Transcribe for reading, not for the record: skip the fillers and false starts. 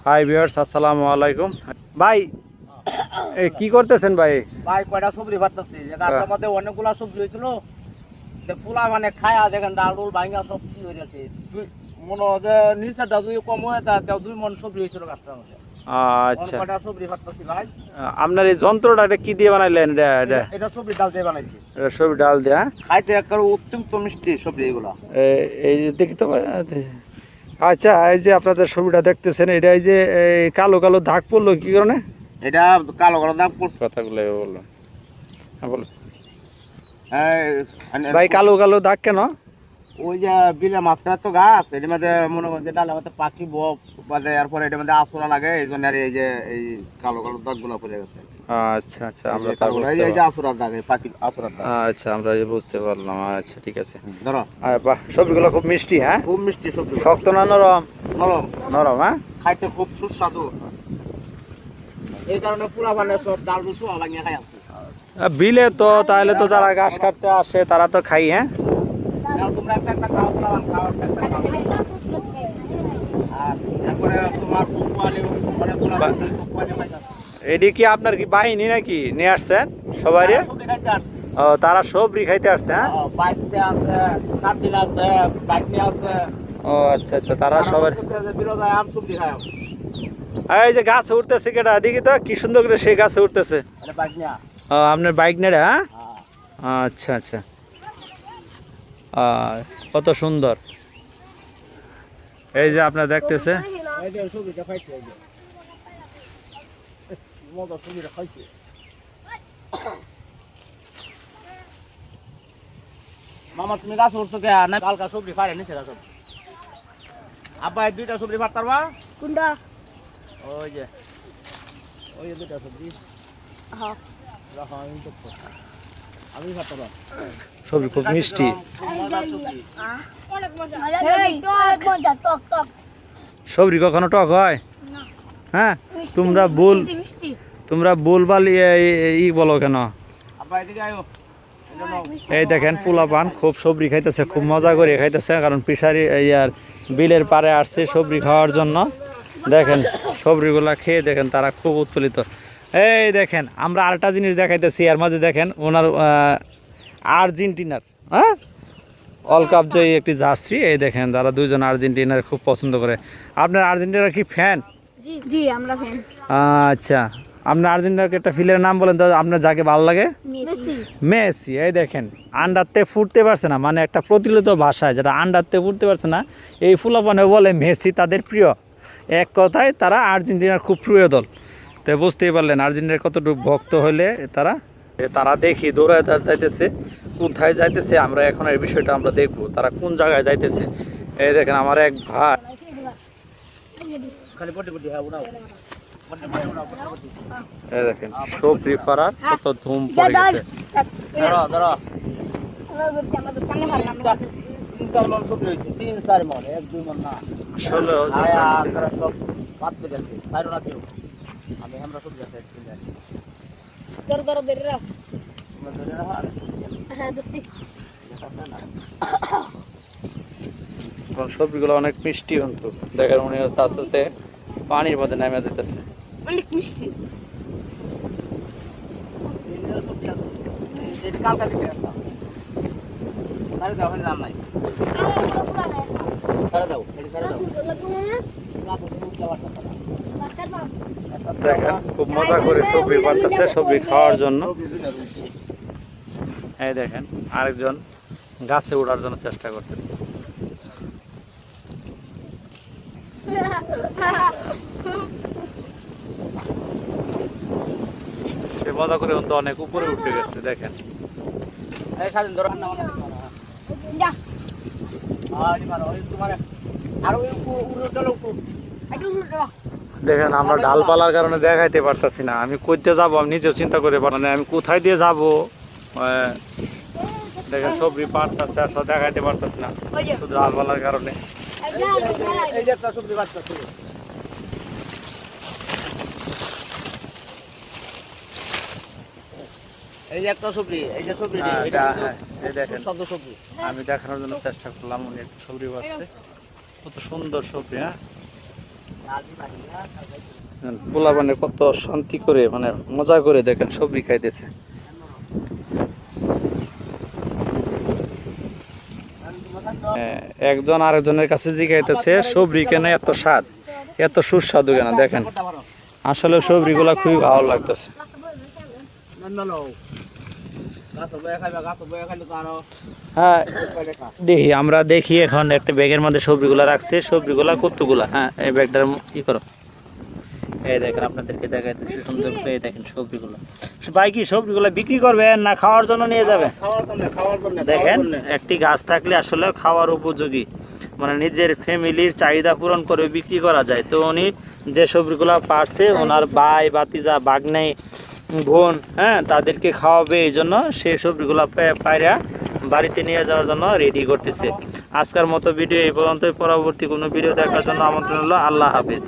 Hi viewers, আসসালামু আলাইকুম। ভাই কি করতেছেন ভাই? ভাই কয়টা সবজি ভাবতেছি যে গাছটার মধ্যে অনেকগুলা সবজি হয়েছিল, যে পোলা মানে খায়া দেখেন ডাল ডুল ভাঙা সব কি হয়ে গেছে। মনে হয় যে নিচেরটা যদি কম হয়ে তা 2 মণ সবজি হয়েছিল গাছটার মধ্যে। আচ্ছা, কয়টা সবজি ভাবতেছি ভাই। আপনার এই যন্ত্রটা এটা কি দিয়ে বানাইলেন? এটা সবজি ডাল দিয়ে বানাইছি। এটা সবজি ডাল দিয়ে, হ্যাঁ? খাইতে একেবারে অত্যন্ত মিষ্টি সবজি এগুলা। এই যে দেখি তো। আচ্ছা, এই যে আপনাদের ছবিটা দেখতেছেন, এটা এই যে এই কালো কালো দাগ পড়লো কি কারণে? এটা কালো কালো দাগ পড়ছে। কথাগুলো বললাম, হ্যাঁ বলো হ্যাঁ, ভাই। কালো কালো দাগ কেন? ওই যে বিলের মাঝখানে তো গাছ, এটার মধ্যে মনে করেন যে ডালের মধ্যে পাখি বাজে, এরপরে এটার মধ্যে আসরা লাগে, এই জন্য আর এই যে এই কালো কালো দাগ গুলা পড়ে গেছে। আচ্ছা আচ্ছা, আমরা এই যে আসরার দাগ, এই পাখি আসরার দাগ। আচ্ছা, আমরা বুঝতে পারলাম। আচ্ছা, ঠিক আছে। ধরো বাহ, সবজিগুলো খুব মিষ্টি, হ্যাঁ? খুব মিষ্টি সবজি, শক্ত না নরম? নরম নরম, হ্যাঁ। খাইতে খুব সুস্বাদু। এই কারণে পুরা মানে সব ডাল রুসু ভাঙিয়ে খাই আছে। বিলে তো তাহলে তো যারা ঘাস কাটতে আসে তারা তো খাই, হ্যাঁ? তোমরা একটা একটা খাও, খাও একটা একটা খাও। আর তারপরে তোমার কুকুয়ালি অনেকগুলো কুকুয়ালি পাইতাছে। এটি কি আপনার কি বাহিনী নাকি নিয়ে আসছেন সবাই? সবজি খাইতে আসছে। ও, তারা সবজি খাইতে আসছে, হ্যাঁ? বাইকতে আছে, কাতিল আছে, বাইকতে আছে। ও আচ্ছা আচ্ছা, তারা সবাই বিরোধায় আম সবজি খায়। এই যে গাছে উঠতেছে কেটা, দেখি তো কি সুন্দর করে সেই গাছে উঠতেছে। এটা বাইক নিয়া। ও, আপনার বাইক নেড়ে, হ্যাঁ? আচ্ছা আচ্ছা, কত সুন্দর। এই যে আপনার দেখতেছে, এই যে সবজিটা খাইছে, এই যে মজা সবজিটা খাইছে। মামা তুমি গাছ উঠছো কে? না কালকা সবজি ফাড়ে নিছে গাছ। আব্বা এই দুইটা সবজি ফাড় পারবা? কোনটা? ওই যে দুইটা সবজি। হ্যাঁ রাখো, আমি ফাড়তে পারবো। সবজি খুব মিষ্টি। সবজি কখনো টক হয়? হ্যাঁ, তোমরা বলবাল ই বলো কেন? আব্বা এদিকে আয়ো। এই দেখেন পোলাপান খুব সবজি খাইতেছে, খুব মজা করে খাইতেছে, কারণ ফিশারি ইয়ার বিলের পাড়ে আসছে সবজি খাওয়ার জন্য। দেখেন সবজিগুলা খেয়ে দেখেন তারা খুব উৎফুল্লিত। এই দেখেন আমরা আরেকটা জিনিস দেখাইতেছি এর মাঝে, দেখেন ওনার আর্জেন্টিনার, হ্যাঁ, ওয়ার্ল্ড কাপ জয়ী একটি জার্সি। এই দেখেন তারা দুইজন আর্জেন্টিনার খুব পছন্দ করে। আপনার আর্জেন্টিনার কি ফ্যান? জি আমরা ফ্যান। আচ্ছা, আপনার আর্জেন্টিনার একটা ফিলের নাম বলেন তো, আপনার যাকে ভালো লাগে? মেসি। মেসি। এই দেখেন আন্ডারতে ফুটতে পারছে না, মানে একটা প্রচলিত ভাষায় যেটা আন্ডারতে ফুটতে পারছে না, এই ফুলাপানে বলে মেসি তাদের প্রিয়। এক কথায় তারা আর্জেন্টিনার খুব প্রিয় দল। তো বুঝতেই পারলেন আর্জেন্টিনার কতটুকু ভক্ত হলে তারা দেখি দৌড়ায় যাইতেছে, কোথায় যাইতেছে। আমরা এখন এই বিষয়টা আমরা দেখবো, তারা কোন জায়গায় যাইতেছে। এই দেখেন আমার এক ভাই, খালি পটি পটি হ্যাঁ উড়াও। এই দেখেন সবজি পাড়ার কত ধুম পড়ে গেছে। ধরো ধরো। 3-4 মণ সবজি হয়েছে, 3-4 মণ, 1-2 মণ না। আসলে আপনারা সব বাদ করে গেছে, বাইরে না কেউ। আমরা সবজি আছে ধরো। সবজিগুলো অনেক মিষ্টি কিন্তু দেখেন উনি আস্তে আস্তে পানির মধ্যে নেমে দিতেছে। অনেক মিষ্টি। কালকা দিতে একটা সারে দাও, দাম নাই সারে দাও, দেখেন খুব মজা করে সবজি পারতেছে সবজি খাওয়ার জন্য। এই দেখেন আরেকজন গাছে ওঠার জন্য চেষ্টা করতেছে। সে মজা করে কিন্তু অনেক উপরে উঠে গেছে। দেখেন এই খাদিন ধরো না মানে যা আরে মারো ওই তোমার আর ওই উড়ো চলো দেখেন আমরা ডালপালার কারণে দেখাইতে পারতাছি না। আমি কইতে যাব, আমি নিজেও চিন্তা করে পারি না আমি কোথায় দিয়ে যাব। দেখেন সবজি পারতাছে আসলে দেখাইতে পারতাছি না শুধু ডালপালার কারণে। এই যে একটা সবজি বাচ্চা ছিল, এই যে একটা সবজি, এই যে সবজি এটা দেখেন সুস্বাদু সবজি। আমি দেখানোর জন্য চেষ্টা করলাম, উনি একটা সবজি বাচ্ছে, কত সুন্দর সবজি। হ্যাঁ, পোলাপানে কত শান্তি করে মানে মজা করে দেখেন সবজি খাইতেছে। একজন আরেকজনের কাছে জিজ্ঞাইতেছে সবজি কেন এত স্বাদ, এত সুস্বাদু কেন। দেখেন আসলে সবজিগুলা খুবই ভালো লাগতেছে। হ্যাঁ দেখি, আমরা দেখি এখন একটা ব্যাগের মধ্যে সবজিগুলা রাখছে, সবজিগুলা কতগুলা। হ্যাঁ এই ব্যাগটার কি করো, এই দেখেন আপনাদেরকে দেখাইতেছি সুন্দর করে। এই দেখেন সবজিগুলো, ভাই কি সবজিগুলো বিক্রি করবেন না খাওয়ার জন্য নিয়ে যাবেন? দেখেন একটি গাছ থাকলে আসলে খাওয়ার উপযোগী, মানে নিজের ফ্যামিলির চাহিদা পূরণ করে বিক্রি করা যায়। তো উনি যে সবজিগুলো পারছে ওনার ভাই ভাতিজা ভাগ্নে বোন, হ্যাঁ তাদেরকে খাওয়াবে, এই জন্য সেই সবজিগুলো পায়রা বাড়িতে নিয়ে যাওয়ার জন্য রেডি করতেছে। আজকের মতো ভিডিও এই পর্যন্তই। পরবর্তী কোনো ভিডিও দেখার জন্য আমন্ত্রণ হলো। আল্লাহ হাফেজ।